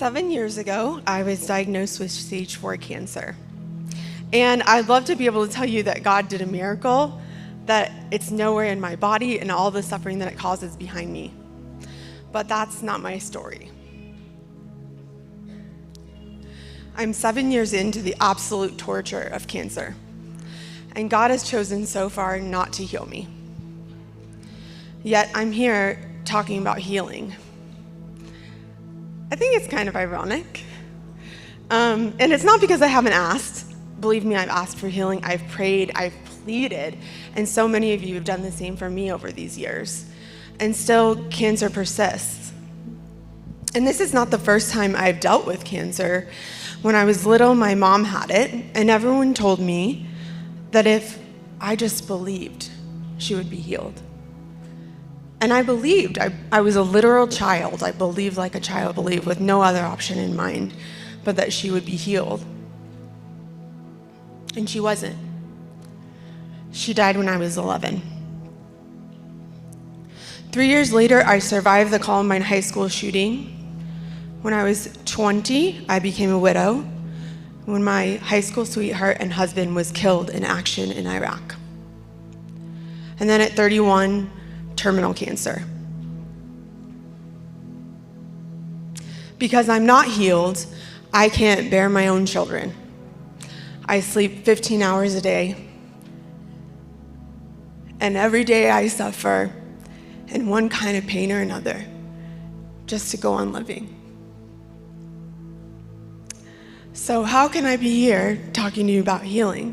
7 years ago, I was diagnosed with stage 4 cancer. And I'd love to be able to tell you that God did a miracle, that it's nowhere in my body and all the suffering that it causes behind me. But that's not my story. I'm 7 years into the absolute torture of cancer. And God has chosen so far not to heal me. Yet I'm here talking about healing. I think it's kind of ironic. And it's not because I haven't asked. Believe me, I've asked for healing. I've prayed, I've pleaded. And so many of you have done the same for me over these years. And still, cancer persists. And this is not the first time I've dealt with cancer. When I was little, my mom had it, and everyone told me that if I just believed, she would be healed. And I believed. I was a literal child. I believed like a child believed, with no other option in mind but that she would be healed. And she wasn't. She died when I was 11. 3 years later, I survived the Columbine High School shooting. When I was 20, I became a widow when my high school sweetheart and husband was killed in action in Iraq. And then at 31, terminal cancer. Because I'm not healed, I can't bear my own children. I sleep 15 hours a day. And every day I suffer in one kind of pain or another just to go on living. So how can I be here talking to you about healing?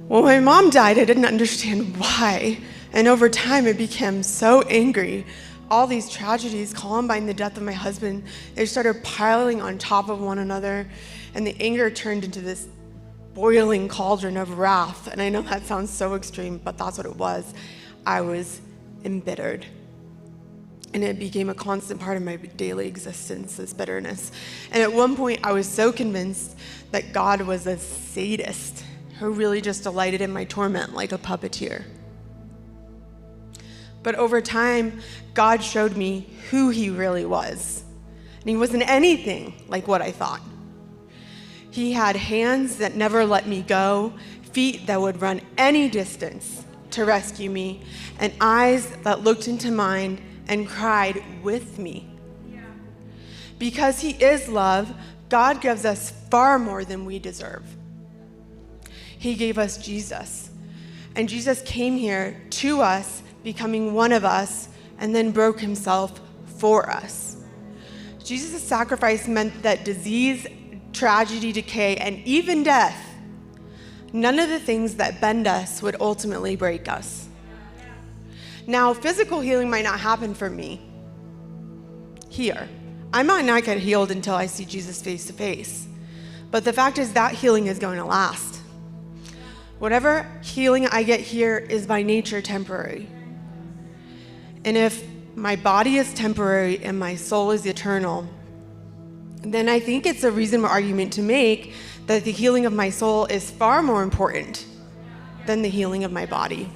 When my mom died, I didn't understand why. And over time, I became so angry. All these tragedies, Columbine, the death of my husband, they started piling on top of one another. And the anger turned into this boiling cauldron of wrath. And I know that sounds so extreme, but that's what it was. I was embittered. And it became a constant part of my daily existence, this bitterness. And at one point, I was so convinced that God was a sadist who really just delighted in my torment like a puppeteer. But over time, God showed me who he really was. And he wasn't anything like what I thought. He had hands that never let me go, feet that would run any distance to rescue me, and eyes that looked into mine and cried with me. Yeah. Because he is love, God gives us far more than we deserve. He gave us Jesus. And Jesus came here to us, becoming one of us, and then broke himself for us. Jesus' sacrifice meant that disease, tragedy, decay, and even death, none of the things that bend us would ultimately break us. Now, physical healing might not happen for me here. I might not get healed until I see Jesus face to face. But the fact is that healing is going to last. Whatever healing I get here is by nature temporary. And if my body is temporary and my soul is eternal, then I think it's a reasonable argument to make that the healing of my soul is far more important than the healing of my body.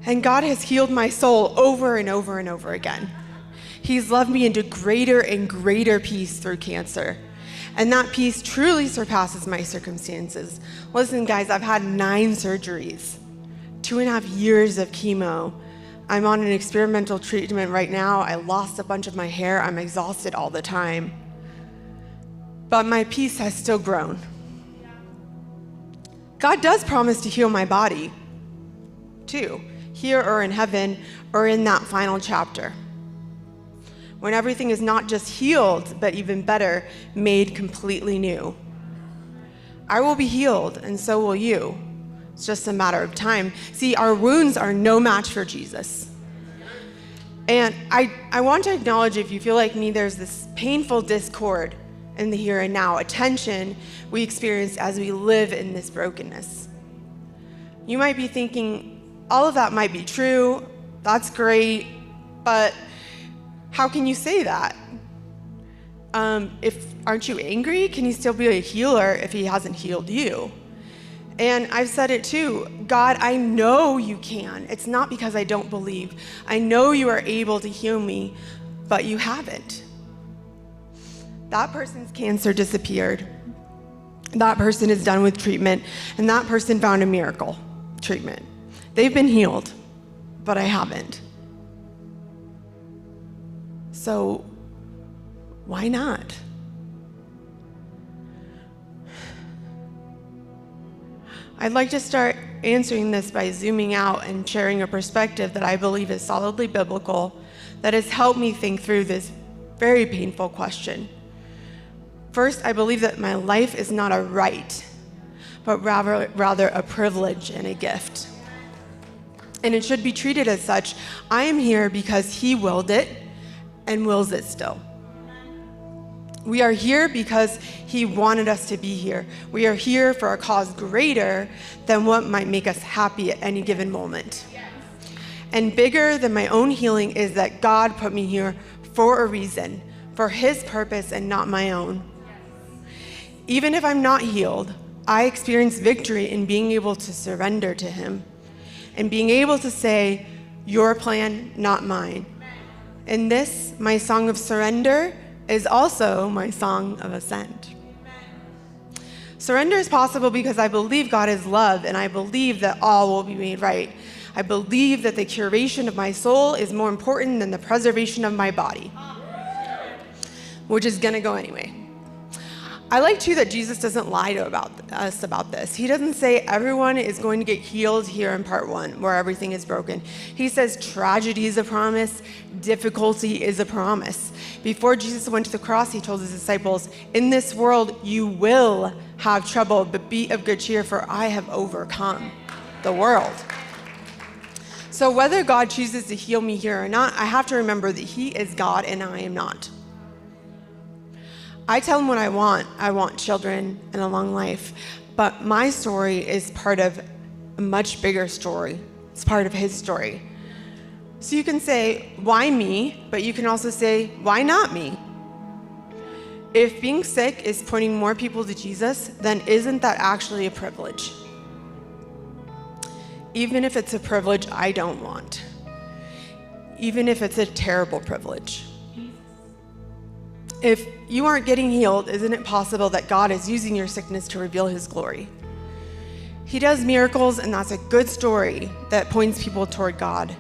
And God has healed my soul over and over and over again. He's loved me into greater and greater peace through cancer. And that peace truly surpasses my circumstances. Listen, guys, I've had 9 surgeries, 2.5 years of chemo. I'm on an experimental treatment right now. I lost a bunch of my hair. I'm exhausted all the time. But my peace has still grown. God does promise to heal my body, too, here or in heaven or in that final chapter, when everything is not just healed, but even better, made completely new. I will be healed, and so will you. It's just a matter of time. See, our wounds are no match for Jesus. And I want to acknowledge, if you feel like me, there's this painful discord in the here and now, a tension we experience as we live in this brokenness. You might be thinking, all of that might be true, that's great, but how can you say that? Aren't you angry? Can he still be a healer if he hasn't healed you? And I've said it too. God, I know you can. It's not because I don't believe. I know you are able to heal me, but you haven't. That person's cancer disappeared. That person is done with treatment, and that person found a miracle treatment. They've been healed, but I haven't. So why not? I'd like to start answering this by zooming out and sharing a perspective that I believe is solidly biblical, that has helped me think through this very painful question. First, I believe that my life is not a right, but rather a privilege and a gift. And it should be treated as such. I am here because he willed it and wills it still. We are here because he wanted us to be here. We are here for a cause greater than what might make us happy at any given moment. And bigger than my own healing is that God put me here for a reason, for his purpose and not my own. Even if I'm not healed, I experience victory in being able to surrender to him and being able to say, your plan, not mine. And this, my song of surrender, is also my song of ascent. Surrender is possible because I believe God is love, and I believe that all will be made right. I believe that the curation of my soul is more important than the preservation of my body, which is gonna go anyway. I like too that Jesus doesn't lie to us about this. He doesn't say everyone is going to get healed here in part 1, where everything is broken. He says tragedy is a promise, difficulty is a promise. Before Jesus went to the cross, he told his disciples, in this world you will have trouble, but be of good cheer, for I have overcome the world. So whether God chooses to heal me here or not, I have to remember that he is God and I am not. I tell him what I want. I want children and a long life. But my story is part of a much bigger story. It's part of his story. So you can say, why me? But you can also say, why not me? If being sick is pointing more people to Jesus, then isn't that actually a privilege? Even if it's a privilege I don't want. Even if it's a terrible privilege. If you aren't getting healed, isn't it possible that God is using your sickness to reveal his glory? He does miracles, and that's a good story that points people toward God.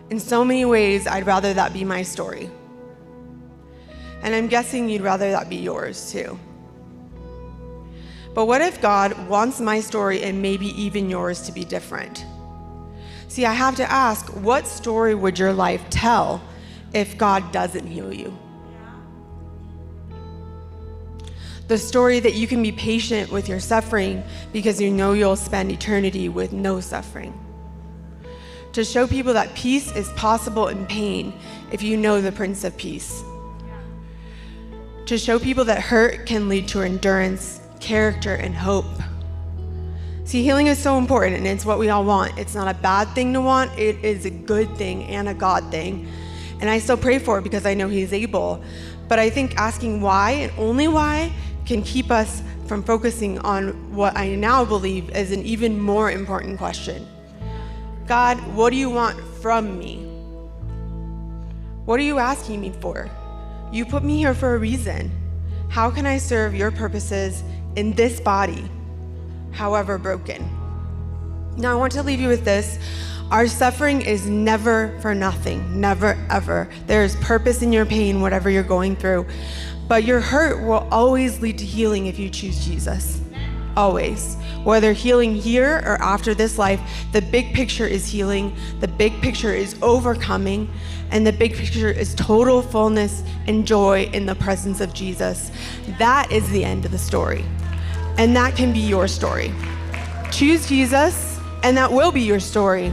In so many ways, I'd rather that be my story. And I'm guessing you'd rather that be yours too. But what if God wants my story and maybe even yours to be different? See, I have to ask, what story would your life tell if God doesn't heal you? The story that you can be patient with your suffering because you know you'll spend eternity with no suffering. To show people that peace is possible in pain if you know the Prince of Peace. To show people that hurt can lead to endurance, character, and hope. See, healing is so important, and it's what we all want. It's not a bad thing to want. It is a good thing and a God thing. And I still pray for it because I know he's able. But I think asking why and only why can keep us from focusing on what I now believe is an even more important question. God, what do you want from me? What are you asking me for? You put me here for a reason. How can I serve your purposes in this body, however broken? Now I want to leave you with this. Our suffering is never for nothing, never ever. There is purpose in your pain, whatever you're going through. But your hurt will always lead to healing if you choose Jesus. Always. Whether healing here or after this life, the big picture is healing, the big picture is overcoming, and the big picture is total fullness and joy in the presence of Jesus. That is the end of the story. And that can be your story. Choose Jesus, and that will be your story.